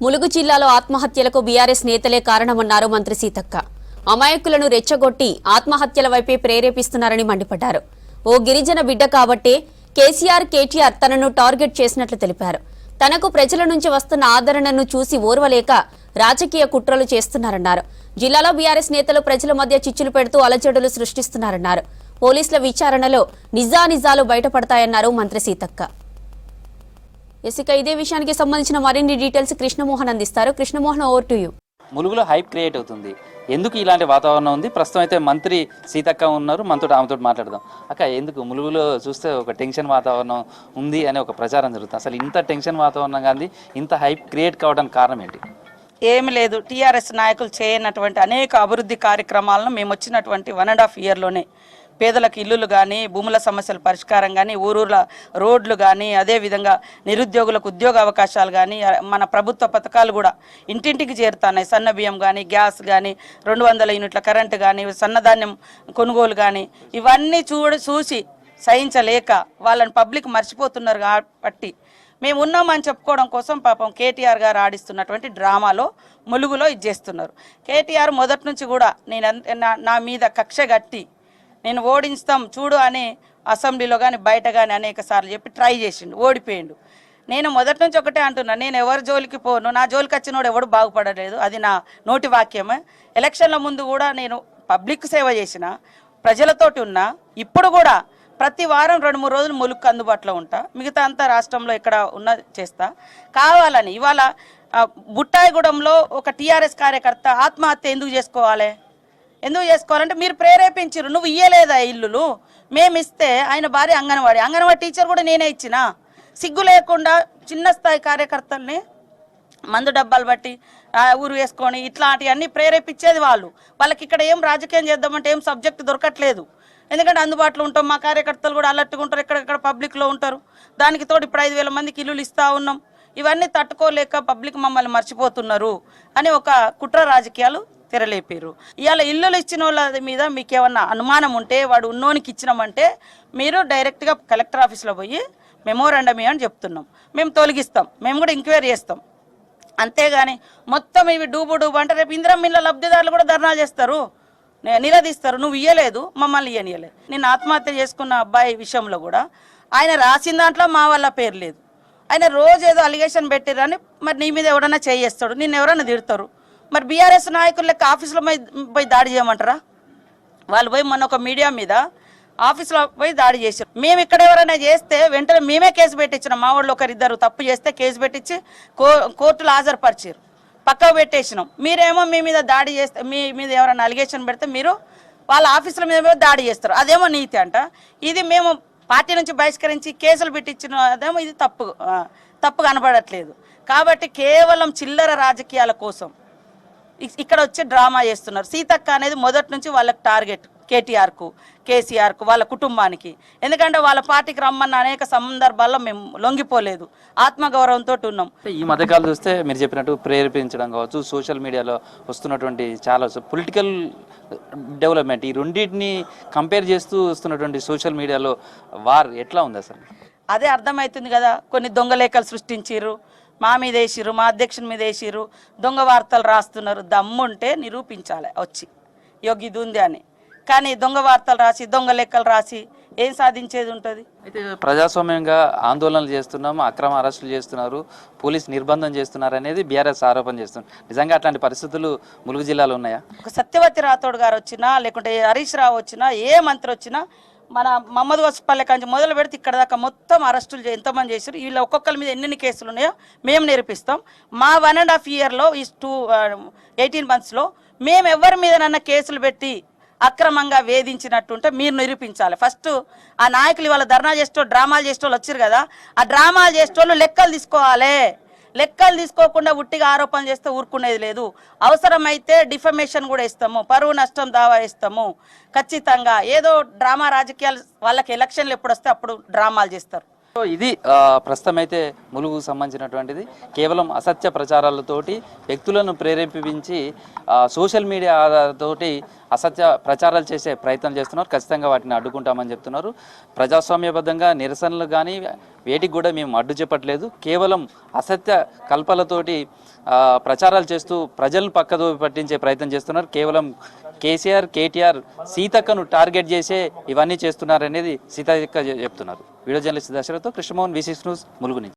ములుగు జిల్లాలో ఆత్మహత్యలకు బీఆర్ఎస్ నేతలే కారణమన్నారు మంత్రి సీతక్క. అమాయకులను రెచ్చగొట్టి ఆత్మహత్యల వైపే ప్రేరేపిస్తున్నారని మండిపడ్డారు. ఓ గిరిజన బిడ్డ కాబట్టే కేసీఆర్, కేటీఆర్ తనను టార్గెట్ చేసినట్లు తెలిపారు. తనకు ప్రజల నుంచి వస్తున్న ఆదరణను చూసి ఓర్వలేక రాజకీయ కుట్రలు చేస్తున్నారన్నారు. జిల్లాలో బీఆర్ఎస్ నేతలు ప్రజల మధ్య చిచ్చులు పెడుతూ అలజడులు సృష్టిస్తున్నారన్నారు. పోలీసుల విచారణలో నిజానిజాలు బయటపడతాయన్నారు మంత్రి సీతక్క. ఇక ఇదే విషయానికి సంబంధించిన మరిన్ని డీటెయిల్స్ కృష్ణమోహన్ అందిస్తారు. Krishnamohan, over to you. ములుగులో హైప్ క్రియేట్ అవుతుంది. ఎందుకు ఇలాంటి వాతావరణం ఉంది? ప్రస్తుతం అయితే మంత్రి సీతక్క ఉన్నారు. ఆమెతో మాట్లాడదాం. అక్క, ఎందుకు ములుగులో చూస్తే ఒక టెన్షన్ వాతావరణం ఉంది అనే ఒక ప్రచారం జరుగుతుంది. అసలు ఇంత టెన్షన్ వాతావరణం కానీ ఇంత హైప్ క్రియేట్ కావడానికి కారణం ఏంటి? ఏమి లేదు, టీఆర్ఎస్ నాయకులు చేయనటువంటి అనేక అభివృద్ధి కార్యక్రమాలను మేము వచ్చినటువంటి 1.5 ఇయర్లోనే పేదలకు ఇల్లులు కానీ, భూముల సమస్యల పరిష్కారం కానీ, ఊరూర్ల రోడ్లు కానీ, అదేవిధంగా నిరుద్యోగులకు ఉద్యోగ అవకాశాలు కానీ, మన ప్రభుత్వ పథకాలు కూడా ఇంటింటికి చేరుతున్నాయి. సన్న బియ్యం కానీ, గ్యాస్ కానీ, 200 యూనిట్ల కరెంటు కానీ, సన్నధాన్యం కొనుగోలు కానీ, ఇవన్నీ చూసి సహించలేక వాళ్ళని పబ్లిక్ మర్చిపోతున్నారు. కాబట్టి మేము ఉన్నామని చెప్పుకోవడం కోసం పాపం కేటీఆర్ గారు ఆడిస్తున్నటువంటి డ్రామాలో ములుగులో ఇది చేస్తున్నారు. కేటీఆర్ మొదటి నుంచి కూడా నా మీద కక్ష గట్టి నేను ఓడించుతాం చూడు అని అసెంబ్లీలో కానీ బయట కానీ అనేక సార్లు చెప్పి ట్రై చేసిండు, ఓడిపోయిండు. నేను మొదటి నుంచి ఒకటే అంటున్నా, నేను ఎవరి జోలికి పోను, నా జోలికి వచ్చినోడు ఎవడు బాగుపడలేదు, అది నా నోటి వాక్యమే. ఎలక్షన్ల ముందు కూడా నేను పబ్లిక్ సేవ చేసిన, ప్రజలతోటి ఉన్నా. ఇప్పుడు కూడా ప్రతి వారం 2-3 రోజులు ములుగుకు అందుబాటులో ఉంటా. మిగతా అంతా రాష్ట్రంలో ఇక్కడ ఉన్న చేస్తా. కావాలని ఇవాళ బుట్టాయిగూడెంలో ఒక టీఆర్ఎస్ కార్యకర్త ఆత్మహత్య ఎందుకు చేసుకోవాలంటే మీరు ప్రేరేపించారు. నువ్వు ఇయ్యలేదా ఇల్లులు? మేము ఇస్తే ఆయన భార్య అంగన్వాడీ టీచర్ కూడా నేనే ఇచ్చిన. సిగ్గు లేకుండా చిన్న స్థాయి కార్యకర్తల్ని మందు డబ్బాలు బట్టి ఊరు వేసుకొని ఇట్లాంటివన్నీ ప్రేరేపించేది వాళ్ళు. వాళ్ళకి ఇక్కడ ఏం రాజకీయం చేద్దామంటే ఏం సబ్జెక్ట్ దొరకట్లేదు. ఎందుకంటే అందుబాటులో ఉంటాం, మా కార్యకర్తలు కూడా అలర్ట్గా ఉంటారు, ఎక్కడెక్కడ పబ్లిక్లో ఉంటారు. దానికి తోడు ఇప్పుడు 5,000 మందికి ఇల్లులు ఇస్తూ ఉన్నాం. ఇవన్నీ తట్టుకోలేక పబ్లిక్ మమ్మల్ని మర్చిపోతున్నారు అని ఒక కుట్ర రాజకీయాలు తెరలేపారు. ఇవాళ ఇల్లులు ఇచ్చిన వాళ్ళ మీద మీకు ఏమన్నా అనుమానం ఉంటే, వాడు ఉన్నోనికి ఇచ్చినామంటే మీరు డైరెక్ట్గా కలెక్టర్ ఆఫీస్లో పోయి మెమోరాండం అని చెప్తున్నాం. మేము తొలగిస్తాం, మేము కూడా ఎంక్వైరీ చేస్తాం. అంతేగాని మొత్తం ఇవి డూబు అంటే రేపు ఇందిరమ్మ ఇళ్ళ లబ్ధిదారులు కూడా ధర్నా చేస్తారు, నిలదీస్తారు. నువ్వు ఇయ్యలేదు, మమ్మల్ని ఇయ్యనియలేదు. నేను ఆత్మహత్య చేసుకున్న అబ్బాయి విషయంలో కూడా ఆయన రాసిన దాంట్లో మా వాళ్ళ పేరు లేదు. ఆయన రోజు ఏదో అలిగేషన్ పెట్టిరని మరి నీ మీద ఎవడన్నా చేయేస్తాడు, నిన్ను ఎవరన్నా తిడతారు. మరి బీఆర్ఎస్ నాయకులు లెక్క ఆఫీసులో పోయి దాడి చేయమంటారా? వాళ్ళు పోయి మొన్న ఒక మీడియా మీద ఆఫీసులో పోయి దాడి చేశారు. మేము ఇక్కడ ఎవరైనా చేస్తే వెంటనే మేమే కేసు పెట్టించినాం. మా వాళ్ళు ఒకరిద్దరు తప్పు చేస్తే కేసు పెట్టించి కోర్టులో హాజరుపరిచారు, పక్కకు పెట్టేసినాం. మీరేమో మీ మీద దాడి చేస్తే, మీ మీద ఎవరైనా అలిగేషన్ పెడితే మీరు వాళ్ళ ఆఫీసుల మీద దాడి చేస్తారు. అదేమో నీతి అంట. ఇది మేము పార్టీ నుంచి బహిష్కరించి కేసులు పెట్టించిన అదేమో ఇది తప్పు కనబడట్లేదు. కాబట్టి కేవలం చిల్లర రాజకీయాల కోసం ఇక్కడ వచ్చి డ్రామా చేస్తున్నారు. సీతక్క అనేది మొదటి నుంచి వాళ్ళకి టార్గెట్, కేటీఆర్కు, కేసీఆర్కు, వాళ్ళ కుటుంబానికి. ఎందుకంటే వాళ్ళ పార్టీకి రమ్మన్న అనేక సందర్భాల్లో మేము లొంగిపోలేదు, ఆత్మగౌరవంతో ఉన్నాం. ఈ మధ్యకాలం చూస్తే మీరు చెప్పినట్టు ప్రేరేపించడం కావచ్చు, సోషల్ మీడియాలో వస్తున్నటువంటి చాలా పొలిటికల్ డెవలప్మెంట్, ఈ రెండింటిని కంపేర్ చేస్తూ వస్తున్నటువంటి సోషల్ మీడియాలో వార్ ఎట్లా ఉంది అసలు? అదే అర్థమవుతుంది కదా. కొన్ని దొంగ లేఖలు సృష్టించారు, మా మీద వేసిర్రు, మా అధ్యక్షుని మీద వేసిర్రు, దొంగ వార్తలు రాస్తున్నారు. దమ్ముంటే నిరూపించాలి వచ్చి ఇది ఉంది అని. కానీ దొంగ వార్తలు రాసి, దొంగ లెక్కలు రాసి ఏం సాధించేది ఉంటుంది? అయితే ప్రజాస్వామ్యంగా ఆందోళనలు చేస్తున్నాము, అక్రమ అరెస్టులు చేస్తున్నారు, పోలీసు నిర్బంధం చేస్తున్నారు అనేది బీఆర్ఎస్ ఆరోపణ చేస్తున్నారు. నిజంగా అట్లాంటి పరిస్థితులు ములుగు జిల్లాలో ఉన్నాయా? ఒక సత్యవతి రాథోడ్ గారు వచ్చినా, లేకుంటే హరీష్ రావు వచ్చినా, ఏ మంత్రి వచ్చినా, మన మహమ్మద్ వసపల్లె కాంచి మొదలు పెడితే ఇక్కడ దాకా మొత్తం అరెస్టులు ఎంతమంది చేశారు, వీళ్ళు ఒక్కొక్కరి మీద ఎన్ని కేసులు ఉన్నాయో మేము నిరూపిస్తాం. మా 1.5 ఇయర్లో ఈ 18 monthsలో మేము ఎవరి మీదనన్నా కేసులు పెట్టి అక్రమంగా వేధించినట్టుంటే మీరు నిరూపించాలి. ఫస్ట్ ఆ నాయకులు ఇవాళ ధర్నా చేసేటోళ్ళు, డ్రామాలు చేసేటోళ్ళు వచ్చారు కదా, ఆ డ్రామాలు చేసేటోళ్ళు లెక్కలు తీసుకోవాలి. లెక్కలు తీసుకోకుండా ఉట్టిగా ఆరోపణలు చేస్తే ఊరుకునేది లేదు. అవసరమైతే డిఫమేషన్ కూడా ఇస్తాము, పరువు నష్టం దావా ఇస్తాము. ఖచ్చితంగా ఏదో డ్రామా రాజకీయాలు, వాళ్ళకి ఎలక్షన్లు ఎప్పుడు వస్తే అప్పుడు డ్రామాలు చేస్తారు. ఇది ప్రస్తుతం అయితే ములుగుకు సంబంధించినటువంటిది. కేవలం అసత్య ప్రచారాలతోటి వ్యక్తులను ప్రేరేపించి సోషల్ మీడియా తోటి అసత్య ప్రచారాలు చేసే ప్రయత్నం చేస్తున్నారు. ఖచ్చితంగా వాటిని అడ్డుకుంటామని చెప్తున్నారు. ప్రజాస్వామ్యబద్ధంగా నిరసనలు కానీ వేటికి కూడా మేము అడ్డు చెప్పట్లేదు. కేవలం అసత్య కల్పలతోటి ప్రచారాలు చేస్తూ ప్రజలను పక్కదో పట్టించే ప్రయత్నం చేస్తున్నారు. కేవలం కేసీఆర్, కేటీఆర్, సీతక్కను టార్గెట్ చేసే ఇవన్నీ చేస్తున్నారనేది సీతక్క చెప్తున్నారు. వీడియో జర్నలిస్ట్ దశరథతో కృష్ణమోహన్, వి6 న్యూస్, ములుగు నుంచి.